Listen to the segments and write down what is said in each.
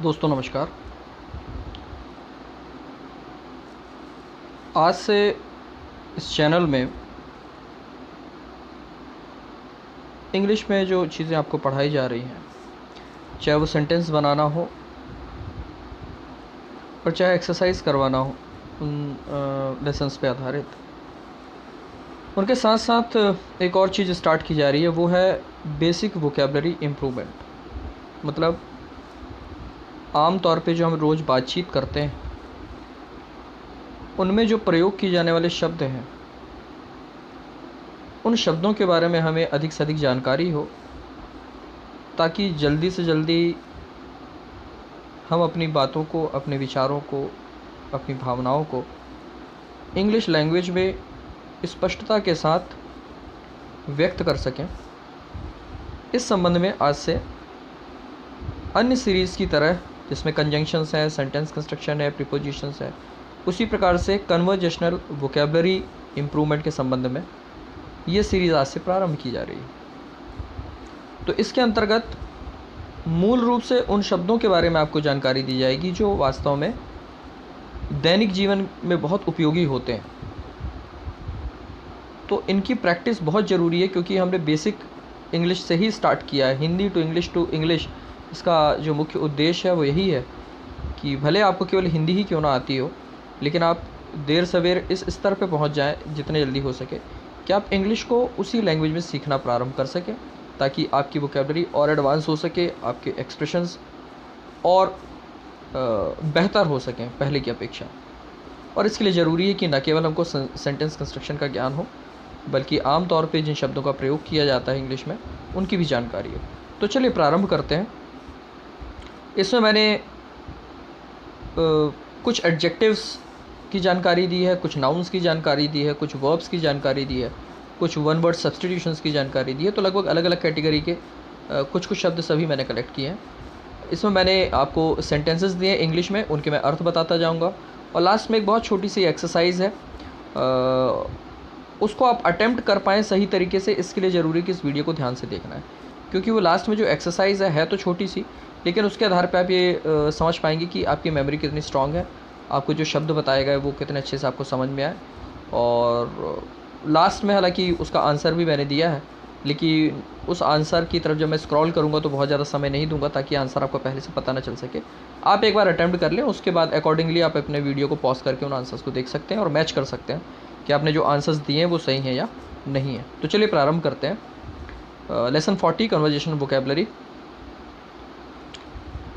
दोस्तों नमस्कार। आज से इस चैनल में इंग्लिश में जो चीज़ें आपको पढ़ाई जा रही हैं, चाहे वो सेंटेंस बनाना हो और चाहे एक्सरसाइज करवाना हो उन लेसन्स पे आधारित, उनके साथ साथ एक और चीज़ स्टार्ट की जा रही है, वो है बेसिक वोकेबलरी इम्प्रूवमेंट। मतलब आम तौर पे जो हम रोज़ बातचीत करते हैं उनमें जो प्रयोग किए जाने वाले शब्द हैं, उन शब्दों के बारे में हमें अधिक से अधिक जानकारी हो, ताकि जल्दी से जल्दी हम अपनी बातों को, अपने विचारों को, अपनी भावनाओं को इंग्लिश लैंग्वेज में स्पष्टता के साथ व्यक्त कर सकें। इस संबंध में आज से अन्य सीरीज़ की तरह, जिसमें कंजंक्शंस है, सेंटेंस कंस्ट्रक्शन है, प्रीपोजिशंस है, उसी प्रकार से कन्वर्जेशनल वोकेबलरी इम्प्रूवमेंट के संबंध में ये सीरीज़ आज से प्रारंभ की जा रही है। तो इसके अंतर्गत मूल रूप से उन शब्दों के बारे में आपको जानकारी दी जाएगी जो वास्तव में दैनिक जीवन में बहुत उपयोगी होते हैं। तो इनकी प्रैक्टिस बहुत ज़रूरी है, क्योंकि हमने बेसिक इंग्लिश से ही स्टार्ट किया है। हिंदी टू इंग्लिश, इसका जो मुख्य उद्देश्य है वो यही है कि भले आपको केवल हिंदी ही क्यों ना आती हो, लेकिन आप देर सवेर इस स्तर पे पहुंच जाएं जितने जल्दी हो सके कि आप इंग्लिश को उसी लैंग्वेज में सीखना प्रारंभ कर सकें, ताकि आपकी वोकेबलरी और एडवांस हो सके, आपके एक्सप्रेशंस और बेहतर हो सकें पहले की अपेक्षा। और इसके लिए ज़रूरी है कि न केवल हमको सेंटेंस कंस्ट्रक्शन का ज्ञान हो, बल्कि आम तौर पे जिन शब्दों का प्रयोग किया जाता है इंग्लिश में, उनकी भी जानकारी हो। तो चलिए प्रारंभ करते हैं। इसमें मैंने कुछ एडजेक्टिव्स की जानकारी दी है, कुछ नाउन्स की जानकारी दी है, कुछ वर्ब्स की जानकारी दी है, कुछ वन वर्ड सब्स्टिट्यूशंस की जानकारी दी है। तो लगभग अलग अलग कैटेगरी के कुछ शब्द सभी मैंने कलेक्ट किए हैं। इसमें मैंने आपको सेंटेंसेस दिए इंग्लिश में, उनके मैं अर्थ बताता जाऊंगा, और लास्ट में एक बहुत छोटी सी एक्सरसाइज है, उसको आप अटेम्प्ट कर पाएँ सही तरीके से। इसके लिए ज़रूरी है कि इस वीडियो को ध्यान से देखना है, क्योंकि वो लास्ट में जो एक्सरसाइज है तो छोटी सी, लेकिन उसके आधार पर आप ये समझ पाएंगे कि आपकी मेमोरी कितनी स्ट्रांग है, आपको जो शब्द बताए गए वो कितने अच्छे से आपको समझ में आए। और लास्ट में हालांकि उसका आंसर भी मैंने दिया है, लेकिन उस आंसर की तरफ जब मैं स्क्रॉल करूंगा तो बहुत ज़्यादा समय नहीं दूंगा, ताकि आंसर आपको पहले से पता ना चल सके। आप एक बार अटैम्प्ट कर लें, उसके बाद अकॉर्डिंगली आप अपने वीडियो को पॉज करके उन आंसर्स को देख सकते हैं और मैच कर सकते हैं कि आपने जो आंसर्स दिए हैं वो सही हैं या नहीं है। तो चलिए प्रारंभ करते हैं। Lesson 40 conversation vocabulary.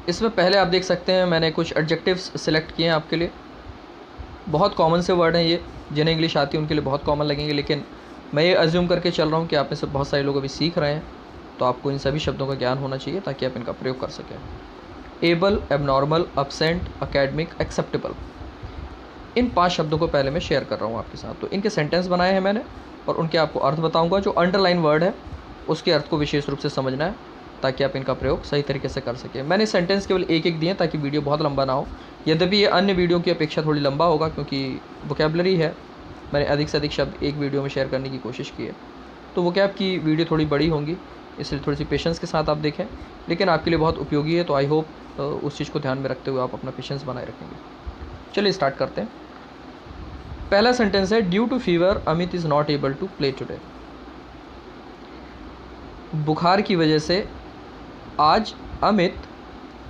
इसमें पहले आप देख सकते हैं मैंने कुछ एडजेक्टिव्स सिलेक्ट किए हैं आपके लिए। बहुत कॉमन से वर्ड हैं ये, जिन्हें इंग्लिश आती है उनके लिए बहुत कॉमन लगेंगे, लेकिन मैं ये अज्यूम करके चल रहा हूँ कि आप में से बहुत सारे लोग अभी सीख रहे हैं, तो आपको इन सभी शब्दों का ज्ञान होना चाहिए ताकि आप इनका प्रयोग कर सकें। Able, abnormal, absent, academic, acceptable, इन 5 शब्दों को पहले मैं शेयर कर रहा हूँ आपके साथ। तो इनके सेंटेंस बनाए हैं मैंने और उनके आपको अर्थ बताऊँगा। जो अंडरलाइन वर्ड है उसके अर्थ को विशेष रूप से समझना है, ताकि आप इनका प्रयोग सही तरीके से कर सकें। मैंने सेंटेंस केवल एक एक दिए ताकि वीडियो बहुत लंबा ना हो, यद्यपि ये अन्य वीडियो की अपेक्षा थोड़ी लंबा होगा, क्योंकि वोकेबलरी है, मैंने अधिक से अधिक शब्द एक वीडियो में शेयर करने की कोशिश की है। तो वोकैब की वीडियो थोड़ी बड़ी होंगी, इसलिए थोड़ी सी पेशेंस के साथ आप देखें, लेकिन आपके लिए बहुत उपयोगी है। तो आई होप उस चीज़ को ध्यान में रखते हुए आप अपना पेशेंस बनाए रखेंगे। चलिए स्टार्ट करते हैं। पहला सेंटेंस है, due to fever Amit is not able to play today. बुखार की वजह से आज अमित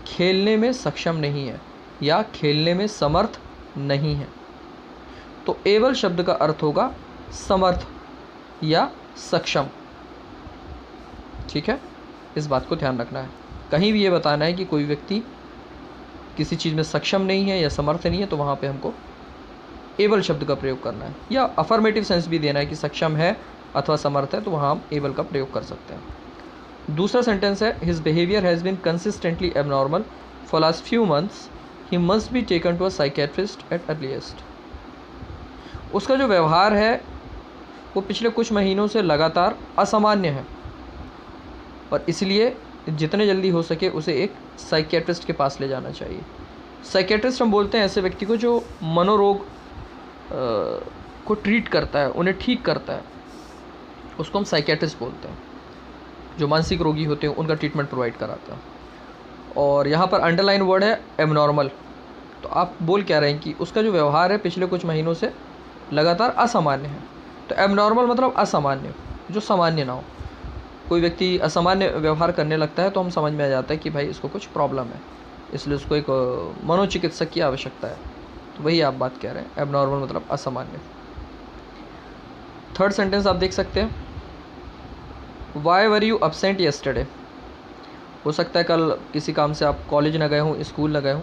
खेलने में सक्षम नहीं है या खेलने में समर्थ नहीं है। तो एबल शब्द का अर्थ होगा समर्थ या सक्षम। ठीक है, इस बात को ध्यान रखना है। कहीं भी ये बताना है कि कोई व्यक्ति किसी चीज़ में सक्षम नहीं है या समर्थ नहीं है, तो वहाँ पे हमको एबल शब्द का प्रयोग करना है, या अफर्मेटिव सेंस भी देना है कि सक्षम है अथवा समर्थ है, तो वहाँ हम एबल का प्रयोग कर सकते हैं। दूसरा सेंटेंस है, his behaviour has been consistently abnormal for last few months, he must be taken to a psychiatrist at earliest. उसका जो व्यवहार है वो पिछले कुछ महीनों से लगातार असामान्य है, और इसलिए जितने जल्दी हो सके उसे एक साइकेट्रिस्ट के पास ले जाना चाहिए। साइकेट्रिस्ट हम बोलते हैं ऐसे व्यक्ति को जो मनोरोग को ट्रीट करता है, उन्हें ठीक करता है, उसको हम साइकेट्रिस्ट बोलते हैं। जो मानसिक रोगी होते हैं उनका ट्रीटमेंट प्रोवाइड कराता है। और यहाँ पर अंडरलाइन वर्ड है एबनॉर्मल। तो आप बोल क्या रहे हैं कि उसका जो व्यवहार है पिछले कुछ महीनों से लगातार असामान्य है। तो एबनॉर्मल मतलब असामान्य, जो सामान्य ना हो। कोई व्यक्ति असामान्य व्यवहार करने लगता है तो हम समझ में आ जाता है कि भाई इसको कुछ प्रॉब्लम है, इसलिए उसको एक मनोचिकित्सक की आवश्यकता है। तो वही आप बात कह रहे हैं, एबनॉर्मल मतलब असामान्य। थर्ड सेंटेंस आप देख सकते हैं, why were you absent yesterday. हो सकता है कल किसी काम से आप कॉलेज ना गए हों, स्कूल ना गए हों,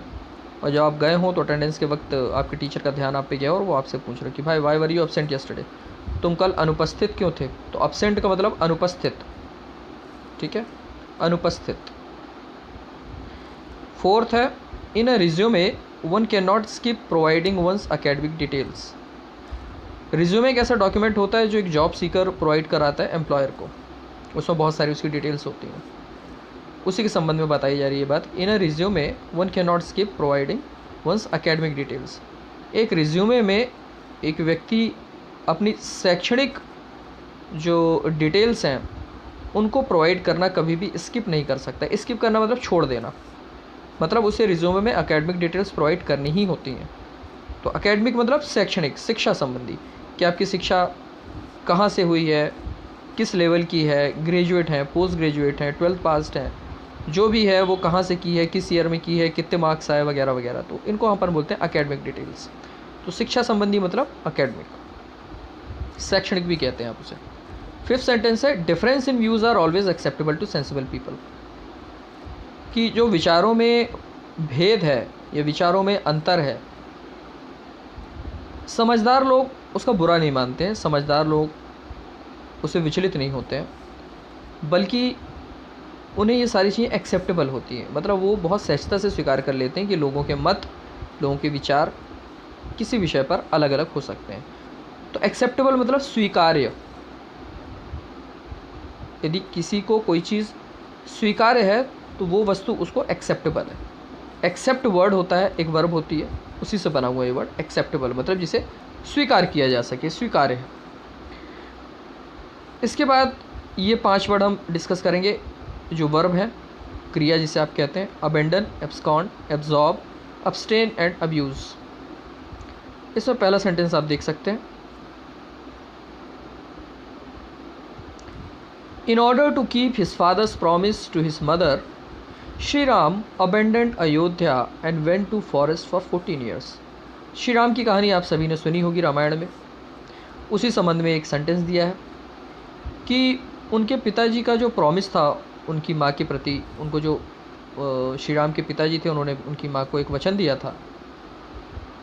और जब आप गए हों तो अटेंडेंस के वक्त आपके टीचर का ध्यान आप पे गया और वो आपसे पूछ रहे कि भाई why were you absent yesterday, तुम कल अनुपस्थित क्यों थे। तो अपसेंट का मतलब अनुपस्थित, ठीक है, अनुपस्थित। फोर्थ है, in a resume one can not skip providing one's academic details. Resume एक ऐसा डॉक्यूमेंट होता है जो एक जॉब सीकर प्रोवाइड कराता है एम्प्लॉयर को, उसमें बहुत सारी उसकी डिटेल्स होती हैं, उसी के संबंध में बताई जा रही है बात। In a resume one can not skip providing one's academic details. एक रिज्यूमे में एक व्यक्ति अपनी शैक्षणिक जो डिटेल्स हैं उनको प्रोवाइड करना कभी भी स्किप नहीं कर सकता। स्किप करना मतलब छोड़ देना, मतलब उसे रिज्यूमे में एकेडमिक डिटेल्स प्रोवाइड करनी ही होती हैं। तो एकेडमिक मतलब शैक्षणिक, शिक्षा संबंधी, कि आपकी शिक्षा कहाँ से हुई है, किस लेवल की है, ग्रेजुएट हैं, पोस्ट ग्रेजुएट हैं, 12th पास्ड हैं, जो भी है वो कहाँ से की है, किस ईयर में की है, कितने मार्क्स आए वगैरह वगैरह। तो इनको हम पर बोलते हैं एकेडमिक डिटेल्स। तो शिक्षा संबंधी मतलब एकेडमिक, शैक्षणिक भी कहते हैं आप उसे। फिफ्थ सेंटेंस है, difference in views are always acceptable to sensible people. कि जो विचारों में भेद है या विचारों में अंतर है, समझदार लोग उसका बुरा नहीं मानते हैं, समझदार लोग उससे विचलित नहीं होते हैं, बल्कि उन्हें ये सारी चीज़ें एक्सेप्टेबल होती हैं। मतलब वो बहुत सहजता से स्वीकार कर लेते हैं कि लोगों के मत, लोगों के विचार किसी विषय पर अलग अलग हो सकते हैं। तो एक्सेप्टेबल मतलब स्वीकार्य। यदि किसी को कोई चीज़ स्वीकार्य है तो वो वस्तु उसको एक्सेप्टेबल है। एक्सेप्ट वर्ड होता है, एक वर्ब होती है, उसी से बना हुआ ये वर्ड एक्सेप्टेबल, मतलब जिसे स्वीकार किया जा सके, स्वीकार्य है। इसके बाद ये 5 वर्ड हम डिस्कस करेंगे जो वर्ब है, क्रिया जिसे आप कहते हैं, abandon, abscond, absorb, abstain and abuse. इसमें पहला सेंटेंस आप देख सकते हैं, In order to keep his father's promise to his mother, Shri Ram abandoned Ayodhya and went to forest for 14 years. Shri Ram की कहानी आप सभी ने सुनी होगी रामायण में। उसी संबंध में एक सेंटेंस दिया है कि उनके पिताजी का जो प्रॉमिस था उनकी माँ के प्रति, उनको जो श्री राम के पिताजी थे उन्होंने उनकी माँ को एक वचन दिया था,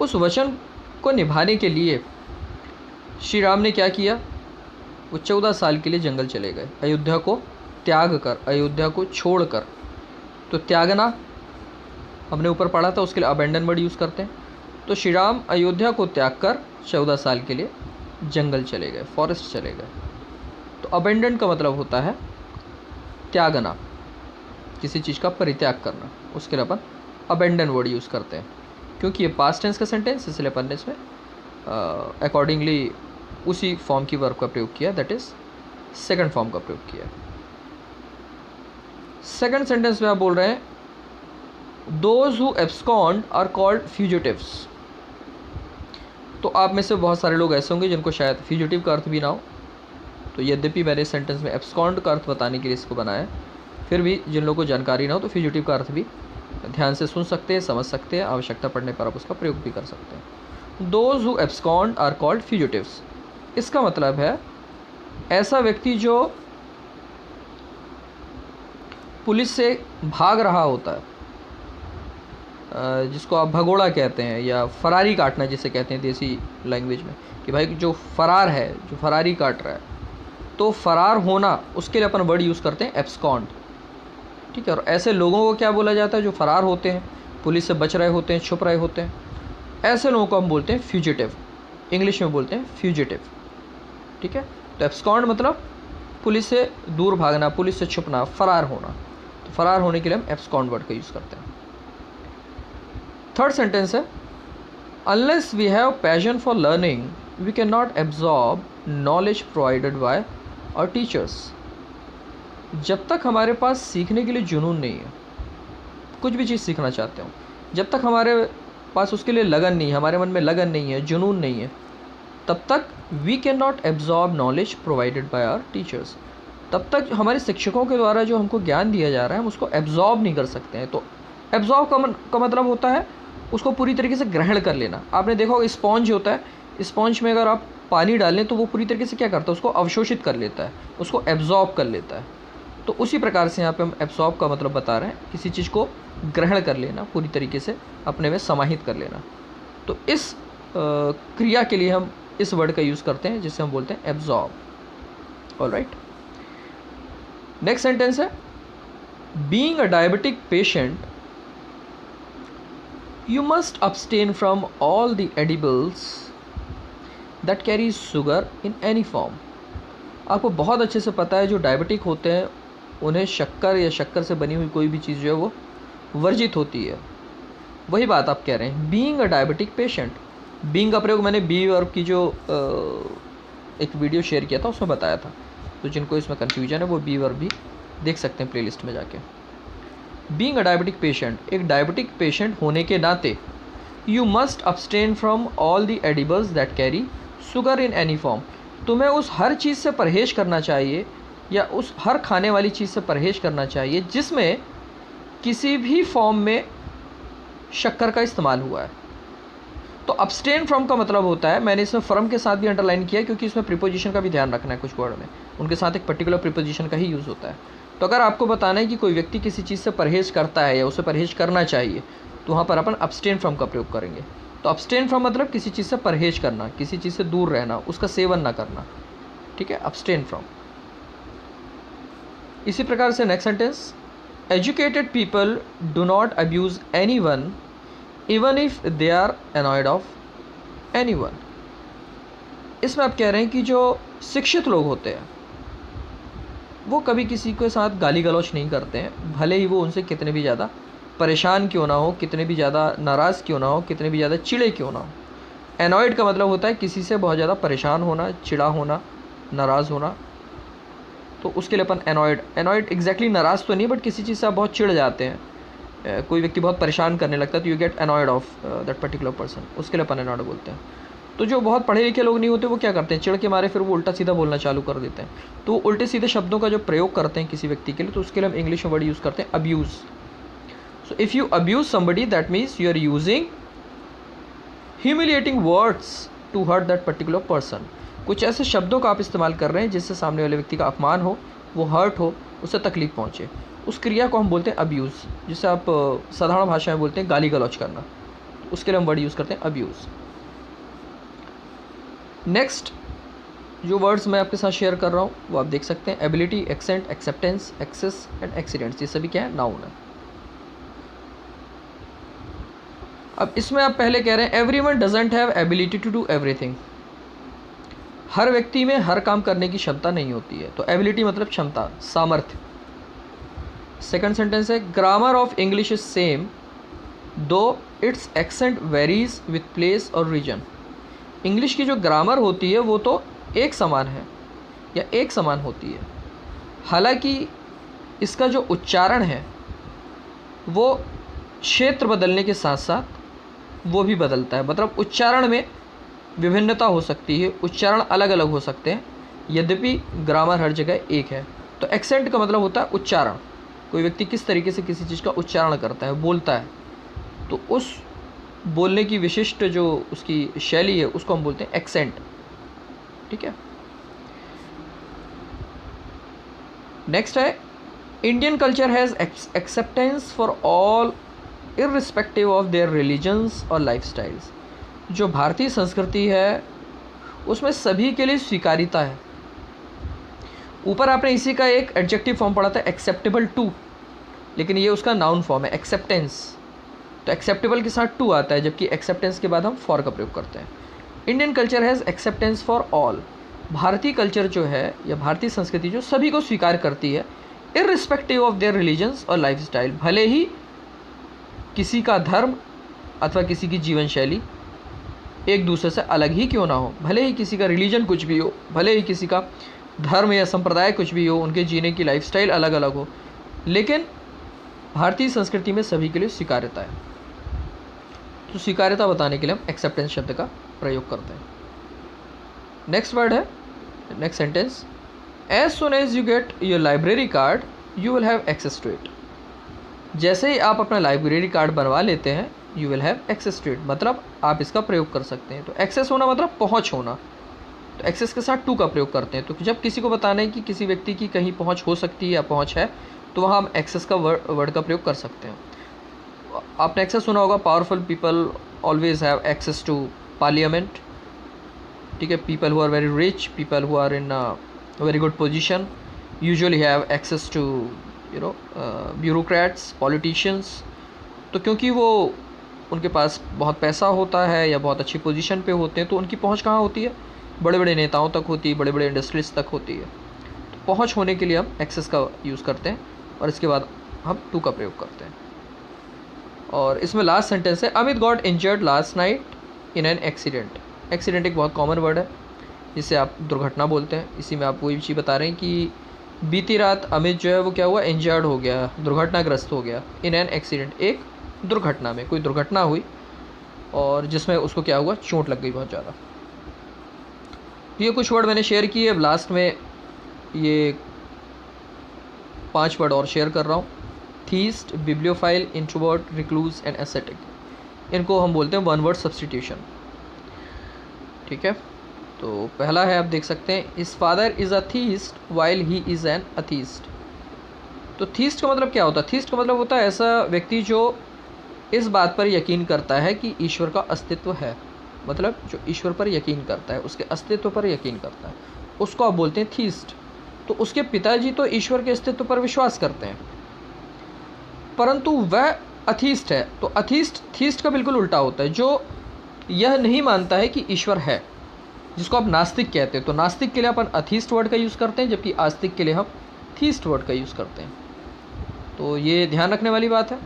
उस वचन को निभाने के लिए श्री राम ने क्या किया, वो 14 साल के लिए जंगल चले गए, अयोध्या को त्याग कर, अयोध्या को छोड़ कर। तो त्यागना हमने ऊपर पढ़ा था, उसके लिए अबेंडन वर्ड यूज़ करते हैं। तो श्री राम अयोध्या को त्याग कर 14 साल के लिए जंगल चले गए, फॉरेस्ट चले गए। तो अबेंडन का मतलब होता है त्यागना, किसी चीज़ का परित्याग करना, उसके लिए अपन अबेंडन वर्ड यूज़ करते हैं। क्योंकि ये पास्ट टेंस का सेंटेंस, इसलिए अपन ने इसमें अकॉर्डिंगली उसी फॉर्म की वर्ब का प्रयोग किया, दैट इज सेकंड फॉर्म का प्रयोग किया। सेकंड सेंटेंस में आप बोल रहे हैं, those who abscond are called fugitives. तो आप में से बहुत सारे लोग ऐसे होंगे जिनको शायद फ्यूजिटिव का अर्थ भी ना हो। तो यद्यपि मैंने सेंटेंस में एब्सकॉन्ड का अर्थ बताने के लिए इसको बनाया, फिर भी जिन लोगों को जानकारी ना हो तो फ्यूजिटिव का अर्थ भी ध्यान से सुन सकते हैं, समझ सकते हैं, आवश्यकता पड़ने पर आप उसका प्रयोग भी कर सकते हैं। Those who abscond are called fugitives. इसका मतलब है ऐसा व्यक्ति जो पुलिस से भाग रहा होता है, जिसको आप भगोड़ा कहते हैं या फरारी काटना जिसे कहते हैं देसी लैंग्वेज में, कि भाई जो फरार है, जो फरारी काट रहा है, तो फरार होना, उसके लिए अपन वर्ड यूज़ करते हैं एब्सकॉन्ड। ठीक है। और ऐसे लोगों को क्या बोला जाता है, जो फरार होते हैं, पुलिस से बच रहे होते हैं, छुप रहे होते हैं, ऐसे लोगों को हम बोलते हैं फ्यूजिटिव। इंग्लिश में बोलते हैं फ्यूजिटिव। ठीक है। तो एब्सकॉन्ड मतलब पुलिस से दूर भागना, पुलिस से छुपना, फरार होना। तो फरार होने के लिए हम एब्सकॉन्ड वर्ड का यूज़ करते हैं। थर्ड सेंटेंस है, unless we have passion for learning we can not absorb knowledge provided by our teachers. जब तक हमारे पास सीखने के लिए जुनून नहीं है, कुछ भी चीज़ सीखना चाहते हो, जब तक हमारे पास उसके लिए लगन नहीं है, हमारे मन में लगन नहीं है, जुनून नहीं है, तब तक we can not absorb knowledge provided by our teachers. तब तक हमारे शिक्षकों के द्वारा जो हमको ज्ञान दिया जा रहा है हम उसको एब्जॉर्ब नहीं कर सकते हैं। तो एब्जॉर्ब का मतलब होता है उसको पूरी तरीके से ग्रहण कर लेना। आपने देखा होगा स्पॉन्ज होता है, स्पॉन्ज में अगर आप पानी डालें तो वो पूरी तरीके से क्या करता है, उसको अवशोषित कर लेता है, उसको एब्जॉर्ब कर लेता है। तो उसी प्रकार से यहाँ पे हम एब्जॉर्ब का मतलब बता रहे हैं, किसी चीज़ को ग्रहण कर लेना, पूरी तरीके से अपने में समाहित कर लेना। तो इस क्रिया के लिए हम इस वर्ड का यूज़ करते हैं जिसे हम बोलते हैं एब्जॉर्ब। ऑलराइट, नेक्स्ट सेंटेंस है being a diabetic patient you must abstain from all the edibles that carry sugar in any form। आपको बहुत अच्छे से पता है जो डायबिटिक होते हैं उन्हें शक्कर या शक्कर से बनी हुई कोई भी चीज़ जो है वो वर्जित होती है। वही बात आप कह रहे हैं, being a diabetic patient. Being का प्रयोग मैंने बी वर्ब की जो एक वीडियो शेयर किया था उसमें बताया था, तो जिनको इसमें कन्फ्यूजन है वो बी वर्ब भी देख सकते हैं प्लेलिस्ट में जाके। बीइंग अ डायबिटिक पेशेंट, एक डायबिटिक पेशेंट होने के नाते you must abstain from all the edibles that carry sugar in any form. तुम्हें उस हर चीज़ से परहेज़ करना चाहिए या उस हर खाने वाली चीज़ से परहेज़ करना चाहिए जिसमें किसी भी फॉर्म में शक्कर का इस्तेमाल हुआ है। तो abstain फ्रॉम का मतलब होता है, मैंने इसमें फ्रॉम के साथ भी अंडरलाइन किया क्योंकि इसमें प्रीपोजिशन का भी ध्यान रखना है। कुछ वर्ड में उनके साथ एक पर्टिकुलर प्रीपोजिशन का ही यूज़ होता है। तो अगर आपको बताना है कि कोई व्यक्ति किसी चीज़ से परहेज़ करता है या उसे परहेज़ करना चाहिए तो वहाँ पर अपन abstain फ्रॉम का प्रयोग करेंगे। तो abstain फ्रॉम मतलब किसी चीज़ से परहेज़ करना, किसी चीज़ से दूर रहना, उसका सेवन ना करना, ठीक है, abstain फ्रॉम। इसी प्रकार से next sentence, educated people do not abuse any one even if they are annoyed of any one. इसमें आप कह रहे हैं कि जो शिक्षित लोग होते हैं वो कभी किसी के साथ गाली गलौज नहीं करते हैं, भले ही वो उनसे कितने भी ज़्यादा परेशान क्यों ना हो, कितने भी ज़्यादा नाराज़ क्यों ना हो, कितने भी ज़्यादा चिड़े क्यों ना हो। एनॉयड का मतलब होता है किसी से बहुत ज़्यादा परेशान होना, चिड़ा होना, नाराज़ होना, तो उसके लिए अपन एनॉयड एग्जैक्टली नाराज़ तो नहीं बट किसी चीज़ से आप बहुत चिढ़ जाते हैं, कोई व्यक्ति बहुत परेशान करने लगता है तो you get annoyed of that particular person, उसके लिए अपन एनॉयड बोलते हैं। तो जो बहुत पढ़े लिखे लोग नहीं होते वो क्या करते हैं, चिढ़ के मारे फिर वो उल्टा सीधा बोलना चालू कर देते हैं। तो उल्टे सीधे शब्दों का जो प्रयोग करते हैं किसी व्यक्ति के लिए, तो उसके लिए हम इंग्लिश में वर्ड यूज़ करते हैं abuse. So if you abuse somebody that means you are using humiliating words to hurt that particular person. कुछ ऐसे शब्दों का आप इस्तेमाल कर रहे हैं जिससे सामने वाले व्यक्ति का अपमान हो, वो हर्ट हो, उससे तकलीफ पहुँचे। उस क्रिया को हम बोलते हैं अब्यूज़, जिसे आप साधारण भाषा में बोलते हैं गाली गलौज करना। उसके लिए हम वर्ड यूज़ करते हैं अब्यूज़। नेक्स्ट जो वर्ड्स मैं आपके साथ शेयर कर रहा हूँ वो आप देख सकते हैं, ability, accent, acceptance, access and accidents, ये सभी क्या है, नाउन है। अब इसमें आप पहले कह रहे हैं everyone doesn't have ability to do everything. हर व्यक्ति में हर काम करने की क्षमता नहीं होती है, तो एबिलिटी मतलब क्षमता, सामर्थ्य। सेकंड सेंटेंस है grammar of English is same though its accent varies with place और रीजन। इंग्लिश की जो ग्रामर होती है वो तो एक समान है या एक समान होती है, हालांकि इसका जो उच्चारण है वो क्षेत्र बदलने के साथ साथ वो भी बदलता है। मतलब उच्चारण में विभिन्नता हो सकती है, उच्चारण अलग अलग हो सकते हैं, यद्यपि ग्रामर हर जगह एक है। तो एक्सेंट का मतलब होता है उच्चारण, कोई व्यक्ति किस तरीके से किसी चीज़ का उच्चारण करता है, बोलता है, तो उस बोलने की विशिष्ट जो उसकी शैली है उसको हम बोलते हैं एक्सेंट, ठीक है। नेक्स्ट है Indian culture has acceptance for all irrespective of their religions और लाइफस्टाइल्स। जो भारतीय संस्कृति है उसमें सभी के लिए स्वीकारिता है। ऊपर आपने इसी का एक एडजेक्टिव फॉर्म पढ़ा था एक्सेप्टेबल टू, लेकिन ये उसका नाउन फॉर्म है एक्सेप्टेंस। तो एक्सेप्टेबल के साथ टू आता है, जबकि एक्सेप्टेंस के बाद हम फॉर का प्रयोग करते हैं। Indian culture has acceptance for all. भारतीय कल्चर जो है या भारतीय संस्कृति जो सभी को स्वीकार करती है, इर्रिस्पेक्टिव ऑफ देयर रिलीजन्स और लाइफस्टाइल, भले ही किसी का धर्म अथवा किसी की जीवन शैली एक दूसरे से अलग ही क्यों ना हो, भले ही किसी का रिलीजन कुछ भी हो, भले ही किसी का धर्म या संप्रदाय कुछ भी हो, उनके जीने की लाइफस्टाइल अलग अलग हो, लेकिन भारतीय संस्कृति में सभी के लिए स्वीकार्यता है। तो स्वीकार्यता बताने के लिए हम एक्सेप्टेंस शब्द का प्रयोग करते हैं। नेक्स्ट वर्ड है, next sentence, as soon as you get your library card you will have access to it. जैसे ही आप अपना लाइब्रेरी कार्ड बनवा लेते हैं, you will have access to it, मतलब आप इसका प्रयोग कर सकते हैं। तो एक्सेस होना मतलब पहुंच होना, तो एक्सेस के साथ टू का प्रयोग करते हैं। तो जब किसी को बताना है कि किसी व्यक्ति की कहीं पहुंच हो सकती है या पहुंच है, तो वहाँ हम एक्सेस का वर्ड का प्रयोग कर सकते हैं। आपने एक्सेस सुना होगा, powerful people always have access to parliament, ठीक है। People who are very rich, people who are in very good position usually have access to bureaucrats, politicians. तो क्योंकि वो उनके पास बहुत पैसा होता है या बहुत अच्छी पोजीशन पे होते हैं, तो उनकी पहुंच कहाँ होती है, बड़े बड़े नेताओं तक होती है, बड़े बड़े इंडस्ट्रीज तक होती है। तो पहुंच होने के लिए हम एक्सेस का यूज़ करते हैं और इसके बाद हम टू का प्रयोग करते हैं। और इसमें लास्ट सेंटेंस है, Amit got injured last night in an accident. Accident एक बहुत कॉमन वर्ड है जिसे आप दुर्घटना बोलते हैं। इसी में आप वही चीज़ बता रहे हैं कि बीती रात अमित जो है वो क्या हुआ, इंजर्ड हो गया, दुर्घटनाग्रस्त हो गया। इन एन एक्सीडेंट, एक दुर्घटना में, कोई दुर्घटना हुई और जिसमें उसको क्या हुआ, चोट लग गई बहुत ज़्यादा। ये कुछ वर्ड मैंने शेयर किए। अब लास्ट में ये 5 वर्ड और शेयर कर रहा हूँ, theist, bibliophile, introvert, recluse and aesthetic. इनको हम बोलते हैं वन वर्ड सब्सटीट्यूशन, ठीक है। तो पहला है, आप देख सकते हैं, his father is a theist while he is an atheist. तो थीस्ट का मतलब क्या होता है? थीस्ट का मतलब होता है ऐसा व्यक्ति जो इस बात पर यकीन करता है कि ईश्वर का अस्तित्व है, मतलब जो ईश्वर पर यकीन करता है, उसके अस्तित्व पर यकीन करता है, उसको आप बोलते हैं थीस्ट। तो उसके पिताजी तो ईश्वर के अस्तित्व पर विश्वास करते हैं, परंतु वह अथीस्ट है। तो अथीस्ट थीस्ट का बिल्कुल उल्टा होता है, जो यह नहीं मानता है कि ईश्वर है, जिसको आप नास्तिक कहते हैं। तो नास्तिक के लिए अपन अथीस्ट वर्ड का यूज़ करते हैं, जबकि आस्तिक के लिए हम थीस्ट वर्ड का यूज़ करते हैं। तो ये ध्यान रखने वाली बात है।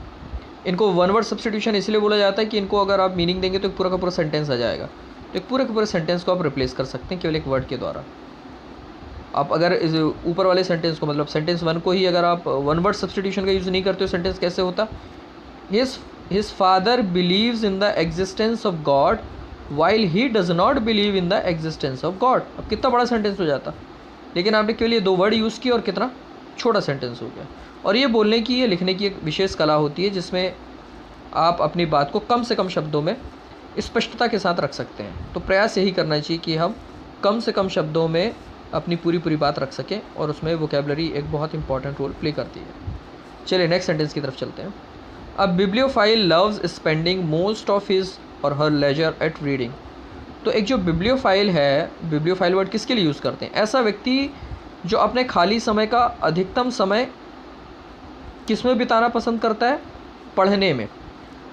इनको वन वर्ड सब्स्टिट्यूशन इसलिए बोला जाता है कि इनको अगर आप मीनिंग देंगे तो एक पूरा का पूरा सेंटेंस आ जाएगा। तो एक पूरे के पूरे सेंटेंस को आप रिप्लेस कर सकते हैं केवल एक वर्ड के द्वारा। आप अगर इस ऊपर वाले सेंटेंस को, मतलब सेंटेंस 1 को ही अगर आप वन वर्ड सब्स्टिट्यूशन का यूज़ नहीं करते हो, सेंटेंस कैसे होता? His father believes in the existence of God while he does not believe in the existence of God. अब कितना बड़ा सेंटेंस हो जाता, लेकिन आपने केवल ये 2 वर्ड यूज़ किए और कितना छोटा सेंटेंस हो गया। और ये बोलने की, ये लिखने की एक विशेष कला होती है जिसमें आप अपनी बात को कम से कम शब्दों में स्पष्टता के साथ रख सकते हैं। तो प्रयास यही करना चाहिए कि हम कम से कम शब्दों में अपनी पूरी बात रख सकें, और उसमें वोकैबुलरी एक बहुत इंपॉर्टेंट रोल प्ले करती है। चलिए नेक्स्ट सेंटेंस की तरफ चलते हैं। A bibliophile loves spending most of his or her laser eight reading. तो एक जो बिब्लियोफाइल है, बिब्लियोफाइल वर्ड किसके लिए यूज़ करते हैं? ऐसा व्यक्ति जो अपने खाली समय का अधिकतम समय किस में बिताना पसंद करता है? पढ़ने में।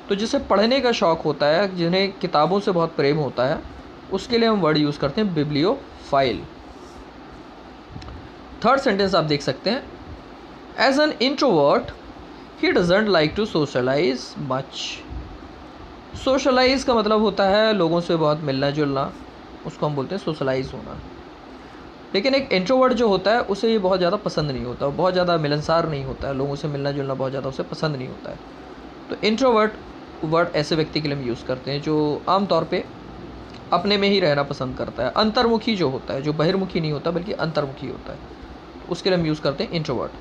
तो जिसे पढ़ने का शौक़ होता है, जिन्हें किताबों से बहुत प्रेम होता है, उसके लिए हम वर्ड यूज़ करते हैं बिब्लियोफाइल। थर्ड सेंटेंस आप देख सकते हैं, as an introvert he doesn't like to socialise much. Socialise का मतलब होता है लोगों से बहुत मिलना जुलना, उसको हम बोलते हैं सोशलाइज होना। लेकिन एक इंट्रोवर्ट जो होता है उसे ये बहुत ज़्यादा पसंद नहीं होता, बहुत ज़्यादा मिलनसार नहीं होता है, लोगों से मिलना जुलना बहुत ज़्यादा उसे पसंद नहीं होता है। तो इंट्रोवर्ट वर्ड ऐसे व्यक्ति के लिए हम यूज़ करते हैं जो आमतौर पे अपने में ही रहना पसंद करता है, अंतर्मुखी जो होता है, जो बहिर्मुखी नहीं होता बल्कि अंतर्मुखी होता है, उसके लिए हम यूज़ करते हैं इंट्रोवर्ट।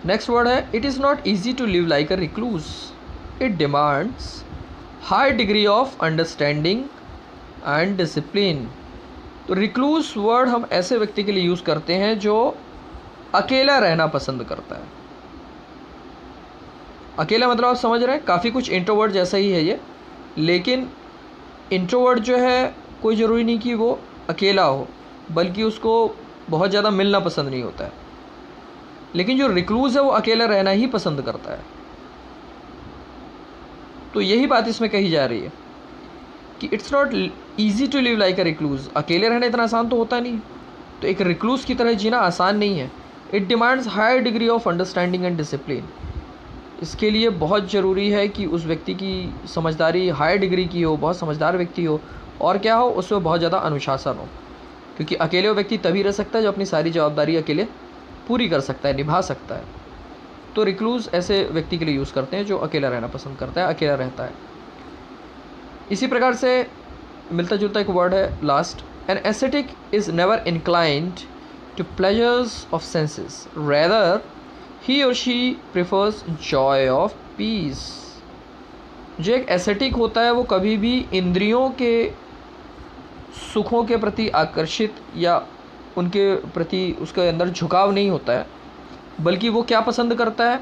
नेक्स्ट वर्ड है, it is not easy to live like a recluse, it demands high degree of understanding and discipline. तो रिक्लूज वर्ड हम ऐसे व्यक्ति के लिए यूज़ करते हैं जो अकेला रहना पसंद करता है। अकेला मतलब आप समझ रहे हैं, काफ़ी कुछ इंट्रोवर्ट जैसा ही है ये, लेकिन इंट्रोवर्ट जो है कोई ज़रूरी नहीं कि वो अकेला हो, बल्कि उसको बहुत ज़्यादा मिलना पसंद नहीं होता है। लेकिन जो रिक्लूज है वो अकेला रहना ही पसंद करता है। तो यही बात इसमें कही जा रही है कि it's not easy to live like a recluse. अकेले रहना इतना आसान तो होता नहीं, तो एक रिक्लूज की तरह जीना आसान नहीं है। It demands high degree of understanding and discipline. इसके लिए बहुत ज़रूरी है कि उस व्यक्ति की समझदारी हाई डिग्री की हो, बहुत समझदार व्यक्ति हो, और क्या हो, उसमें बहुत ज़्यादा अनुशासन हो। क्योंकि अकेले वो व्यक्ति तभी रह सकता है जो अपनी सारी जवाबदारी अकेले पूरी कर सकता है, निभा सकता है। तो रिक्लूज ऐसे व्यक्ति के लिए यूज़ करते हैं जो अकेला रहना पसंद करता है, अकेला रहता है। इसी प्रकार से मिलता जुलता एक वर्ड है last, an ascetic is never inclined to pleasures of senses, rather he or she prefers joy of peace. जो एक एसेटिक होता है वो कभी भी इंद्रियों के सुखों के प्रति आकर्षित या उनके प्रति उसके अंदर झुकाव नहीं होता है, बल्कि वो क्या पसंद करता है,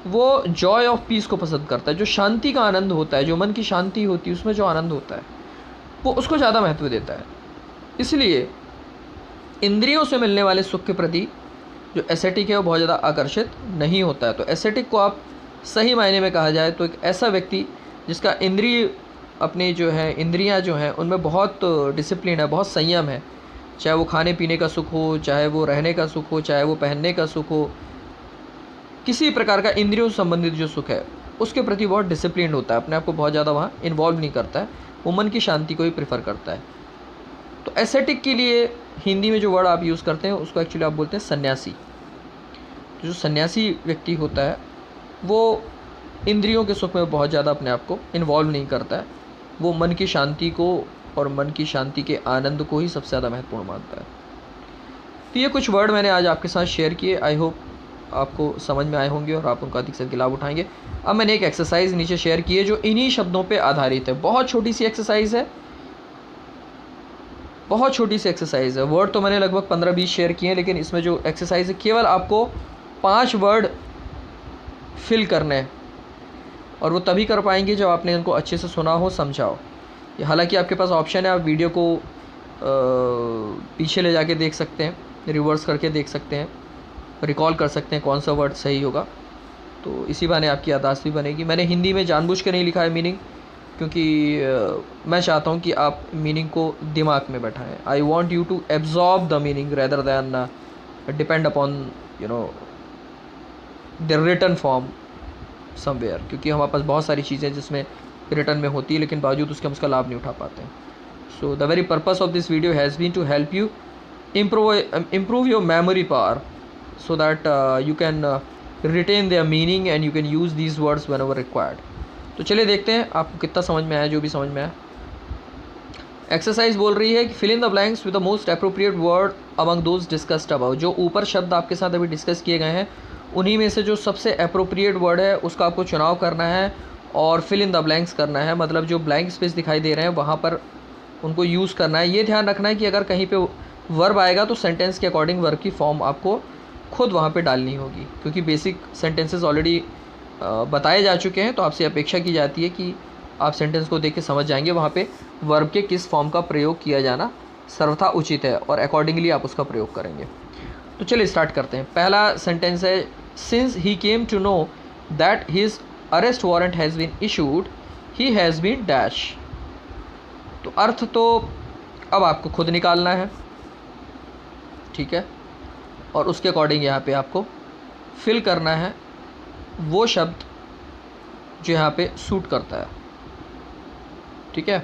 वो जॉय ऑफ पीस को पसंद करता है। जो शांति का आनंद होता है, जो मन की शांति होती है, उसमें जो आनंद होता है वो उसको ज़्यादा महत्व देता है। इसलिए इंद्रियों से मिलने वाले सुख के प्रति जो एसेटिक है वो बहुत ज़्यादा आकर्षित नहीं होता है। तो एसेटिक को आप सही मायने में कहा जाए तो एक ऐसा व्यक्ति जिसका इंद्रिय अपनी जो है इंद्रियां जो हैं उनमें बहुत डिसिप्लिन है, बहुत संयम है, चाहे वो खाने पीने का सुख हो, चाहे वो रहने का सुख हो, चाहे वो पहनने का सुख हो, किसी प्रकार का इंद्रियों से संबंधित जो सुख है उसके प्रति बहुत डिसिप्लिन होता है, अपने आप को बहुत ज़्यादा वहाँ इन्वॉल्व नहीं करता है, वो मन की शांति को ही प्रेफर करता है। तो एसेटिक के लिए हिंदी में जो वर्ड आप यूज़ करते हैं उसको एक्चुअली आप बोलते हैं सन्यासी। तो जो सन्यासी व्यक्ति होता है वो इंद्रियों के सुख में बहुत ज़्यादा अपने आप को इन्वॉल्व नहीं करता है, वो मन की शांति को और मन की शांति के आनंद को ही सबसे ज़्यादा महत्वपूर्ण मानता है। तो ये कुछ वर्ड मैंने आज आपके साथ शेयर किए, आई होप आपको समझ में आए होंगे और आप उनका अधिक से अधिक लाभ उठाएंगे। अब मैंने एक एक्सरसाइज नीचे शेयर की है जो इन्हीं शब्दों पे आधारित है। बहुत छोटी सी एक्सरसाइज है, बहुत छोटी सी एक्सरसाइज है। वर्ड तो मैंने लगभग 15-20 शेयर किए हैं, लेकिन इसमें जो एक्सरसाइज है केवल आपको 5 वर्ड फिल करने हैं, और वो तभी कर पाएंगे जब आपने इनको अच्छे से सुना हो, समझा हो। हालांकि आपके पास ऑप्शन है, आप वीडियो को पीछे ले जाके देख सकते हैं, रिवर्स करके देख सकते हैं, रिकॉल कर सकते हैं कौन सा वर्ड सही होगा, तो इसी बहाने आपकी याददाश्त भी बनेगी। मैंने हिंदी में जानबूझ के नहीं लिखा है मीनिंग, क्योंकि मैं चाहता हूँ कि आप मीनिंग को दिमाग में बैठाएं। I want you to absorb the meaning rather than depend upon the written form somewhere, क्योंकि हमारे पास बहुत सारी चीज़ें जिसमें रिटर्न में होती है लेकिन बावजूद उसके हम उसका लाभ नहीं उठा पाते हैं। So the very purpose of this video has been to help you improve your memory power so that you can retain their meaning and you can use these words whenever required। तो चलिए देखते हैं आपको कितना समझ में आया, जो भी समझ में आया। एक्सरसाइज बोल रही है कि fill in the blanks with the most appropriate word among those discussed above. जो ऊपर शब्द आपके साथ अभी डिस्कस किए गए हैं उन्हीं में से जो सबसे अप्रोप्रिएट वर्ड है उसका आपको चुनाव करना है और फिल इन द ब्लैंक्स करना है। मतलब जो ब्लैंक स्पेस दिखाई दे रहे हैं वहाँ पर उनको यूज़ करना है। ये ध्यान रखना है कि अगर कहीं पे वर्ब आएगा तो सेंटेंस के अकॉर्डिंग वर्ब की फॉर्म आपको खुद वहाँ पे डालनी होगी, क्योंकि बेसिक सेंटेंसेस ऑलरेडी बताए जा चुके हैं। तो आपसे अपेक्षा की जाती है कि आप सेंटेंस को देख के समझ जाएंगे वहाँ पे वर्ब के किस फॉर्म का प्रयोग किया जाना सर्वथा उचित है, और अकॉर्डिंगली आप उसका प्रयोग करेंगे। तो चलिए स्टार्ट करते हैं। पहला सेंटेंस है, since he came to know that his arrest warrant has been issued he has been dash. तो अर्थ तो अब आपको खुद निकालना है, ठीक है, और उसके अकॉर्डिंग यहाँ पे आपको फिल करना है वो शब्द जो यहाँ पे सूट करता है, ठीक है।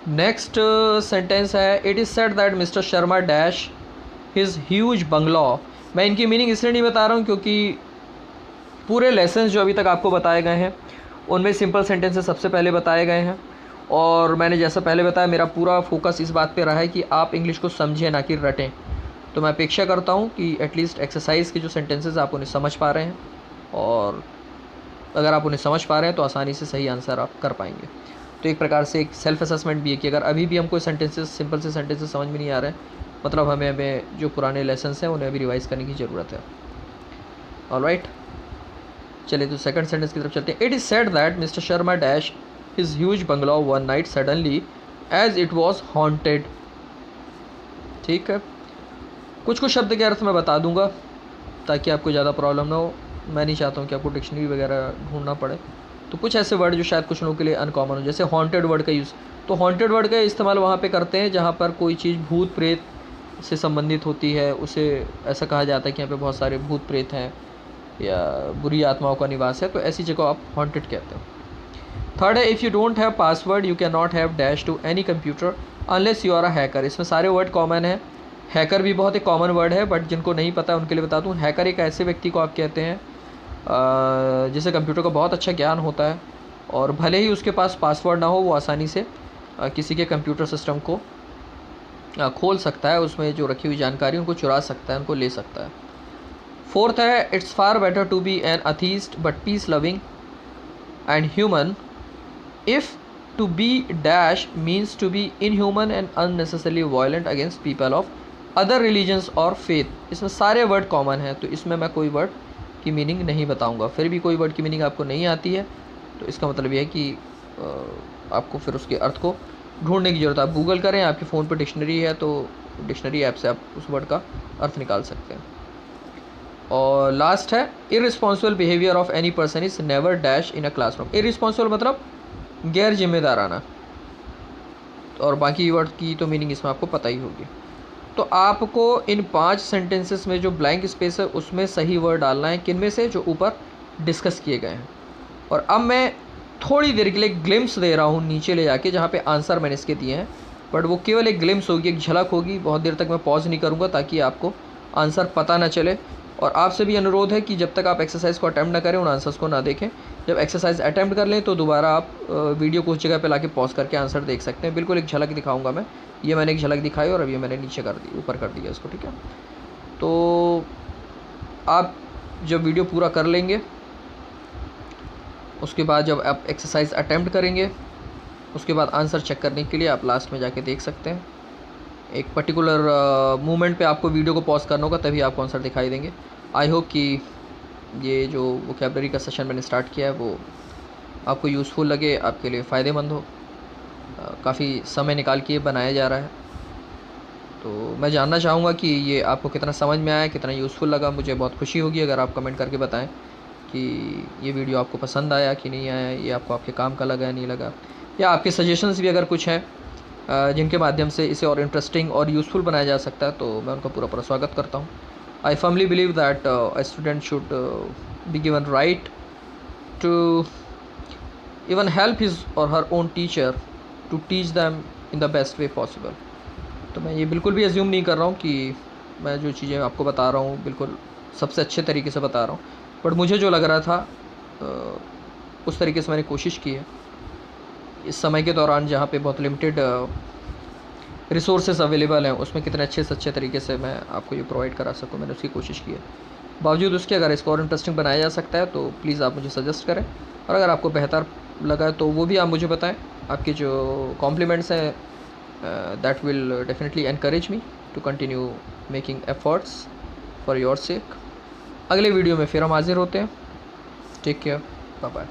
नेक्स्ट सेंटेंस है, it is said that mister Sharma dash his huge bungalow. मैं इनकी मीनिंग इसलिए नहीं बता रहा हूँ क्योंकि पूरे लेसन्स जो अभी तक आपको बताए गए हैं उनमें सिंपल सेंटेंसेस सबसे पहले बताए गए हैं, और मैंने जैसा पहले बताया मेरा पूरा फोकस इस बात पे रहा है कि आप इंग्लिश को समझें ना कि रटें। तो मैं अपेक्षा करता हूँ कि एटलीस्ट एक्सरसाइज के जो सेंटेंसेस आप उन्हें समझ पा रहे हैं, और अगर आप उन्हें समझ पा रहे हैं तो आसानी से सही आंसर आप कर पाएंगे। तो एक प्रकार से एक सेल्फ असेसमेंट भी है कि अगर अभी भी हमको सेंटेंसेस सिंपल से सेंटेंसेस समझ में नहीं आ रहे हैं, मतलब हमें जो पुराने लेसन्स हैं उन्हें अभी रिवाइज़ करने की ज़रूरत है। ऑलराइट, चलिए तो सेकंड सेंटेंस की तरफ चलते हैं। It is said that mister Sharma dash his huge bungalow one night suddenly as it was haunted। ठीक है, कुछ शब्द के अर्थ मैं बता दूंगा ताकि आपको ज़्यादा प्रॉब्लम ना हो। मैं नहीं चाहता हूँ कि आपको डिक्शनरी वगैरह ढूंढना पड़े। तो कुछ ऐसे वर्ड जो शायद कुछ लोगों के लिए अनकॉमन हो, जैसे हॉन्टेड वर्ड का यूज़। तो हॉन्टेड वर्ड का इस्तेमाल वहाँ पे करते हैं जहाँ पर कोई चीज़ भूत प्रेत से संबंधित होती है, उसे ऐसा कहा जाता है कि यहाँ पे बहुत सारे भूत प्रेत हैं या बुरी आत्माओं का निवास है, तो ऐसी जगह आप हॉन्टेड कहते हो। थर्ड है, if you don't have password you can not have dash to any computer unless you are a hacker. इसमें सारे वर्ड कॉमन है, हैकर भी बहुत एक कॉमन वर्ड है, बट जिनको नहीं पता है उनके लिए बता दूं, हैकर एक ऐसे व्यक्ति को आप कहते हैं जिसे कंप्यूटर का बहुत अच्छा ज्ञान होता है, और भले ही उसके पास पासवर्ड ना हो, वो आसानी से किसी के कंप्यूटर सिस्टम को खोल सकता है, उसमें जो रखी हुई जानकारी उनको चुरा सकता है, उनको ले सकता है। फोर्थ है, it's far better to be an atheist but peace loving and human if to be dash means to be inhuman and unnecessarily violent against people of other religions और फेथ। इसमें सारे वर्ड कॉमन हैं, तो इसमें मैं कोई word की meaning नहीं बताऊंगा। फिर भी कोई वर्ड की मीनिंग आपको नहीं आती है तो इसका मतलब यह है कि आपको फिर उसके अर्थ को ढूंढने की ज़रूरत है। आप गूगल करें, आपके फ़ोन पर डिक्शनरी है तो डिक्शनरी ऐप से आप उस वर्ड का अर्थ निकाल सकते हैं। और लास्ट है, irresponsible behaviour of any person is never dash in a classroom. Irresponsible मतलब गैर जिम्मेदाराना, और बाकी वर्ड की तो मीनिंग इसमें आपको पता ही होगी। तो आपको इन 5 सेंटेंसेस में जो ब्लैंक स्पेस है उसमें सही वर्ड डालना है, किन में से, जो ऊपर डिस्कस किए गए हैं। और अब मैं थोड़ी देर के लिए ग्लिम्स दे रहा हूँ नीचे ले जाके, जहाँ पे आंसर मैंने इसके दिए हैं, बट वो केवल एक ग्लिम्स होगी, एक झलक होगी। बहुत देर तक मैं पॉज नहीं करूँगा ताकि आपको आंसर पता ना चले। और आपसे भी अनुरोध है कि जब तक आप एक्सरसाइज को अटैम्प्ट ना करें, उन आंसर्स को ना देखें। जब एक्सरसाइज अटैम्प्ट कर लें तो दोबारा आप वीडियो को उस जगह पे लाके पॉज करके आंसर देख सकते हैं। बिल्कुल एक झलक दिखाऊंगा मैं। ये मैंने एक झलक दिखाई और अब ये मैंने नीचे कर दी, ऊपर कर दिया इसको, ठीक है। तो आप जब वीडियो पूरा कर लेंगे, उसके बाद जब आप एक्सरसाइज अटैम्प्ट करेंगे, उसके बाद आंसर चेक करने के लिए आप लास्ट में जाके देख सकते हैं। एक पर्टिकुलर मोमेंट पे आपको वीडियो को पॉज करना होगा, तभी आपको आंसर दिखाई देंगे। आई होप कि ये जो वोकैबलरी का सेशन मैंने स्टार्ट किया है वो आपको यूज़फुल लगे, आपके लिए फ़ायदेमंद हो। काफ़ी समय निकाल के बनाया जा रहा है, तो मैं जानना चाहूँगा कि ये आपको कितना समझ में आया, कितना यूज़फुल लगा। मुझे बहुत खुशी होगी अगर आप कमेंट करके बताएं कि ये वीडियो आपको पसंद आया कि नहीं आया, ये आपको आपके काम का लगा या नहीं लगा, या आपके सजेशंस भी अगर कुछ हैं जिनके माध्यम से इसे और इंटरेस्टिंग और यूज़फुल बनाया जा सकता है, तो मैं उनका पूरा स्वागत करता हूँ। I firmly believe that a student should be given right to even help his or her own teacher to teach them in the best way possible। तो मैं ये बिल्कुल भी अज्यूम नहीं कर रहा हूँ कि मैं जो चीज़ें आपको बता रहा हूँ बिल्कुल सबसे अच्छे तरीके से बता रहा हूँ, बट मुझे जो लग रहा था उस तरीके से मैंने कोशिश की है इस समय के दौरान, जहाँ पे बहुत लिमिटेड रिसोर्सेज अवेलेबल हैं, उसमें कितने अच्छे से अच्छे तरीके से मैं आपको ये प्रोवाइड करा सकूँ, मैंने उसकी कोशिश की है। बावजूद उसके अगर इसको और इंटरेस्टिंग बनाया जा सकता है तो प्लीज़ आप मुझे सजेस्ट करें, और अगर आपको बेहतर लगा तो वो भी आप मुझे बताएं। आपके जो कॉम्प्लीमेंट्स हैं that will definitely encourage me to continue making efforts for your sake. अगले वीडियो में फिर हम हाजिर होते हैं। Take care, bye bye.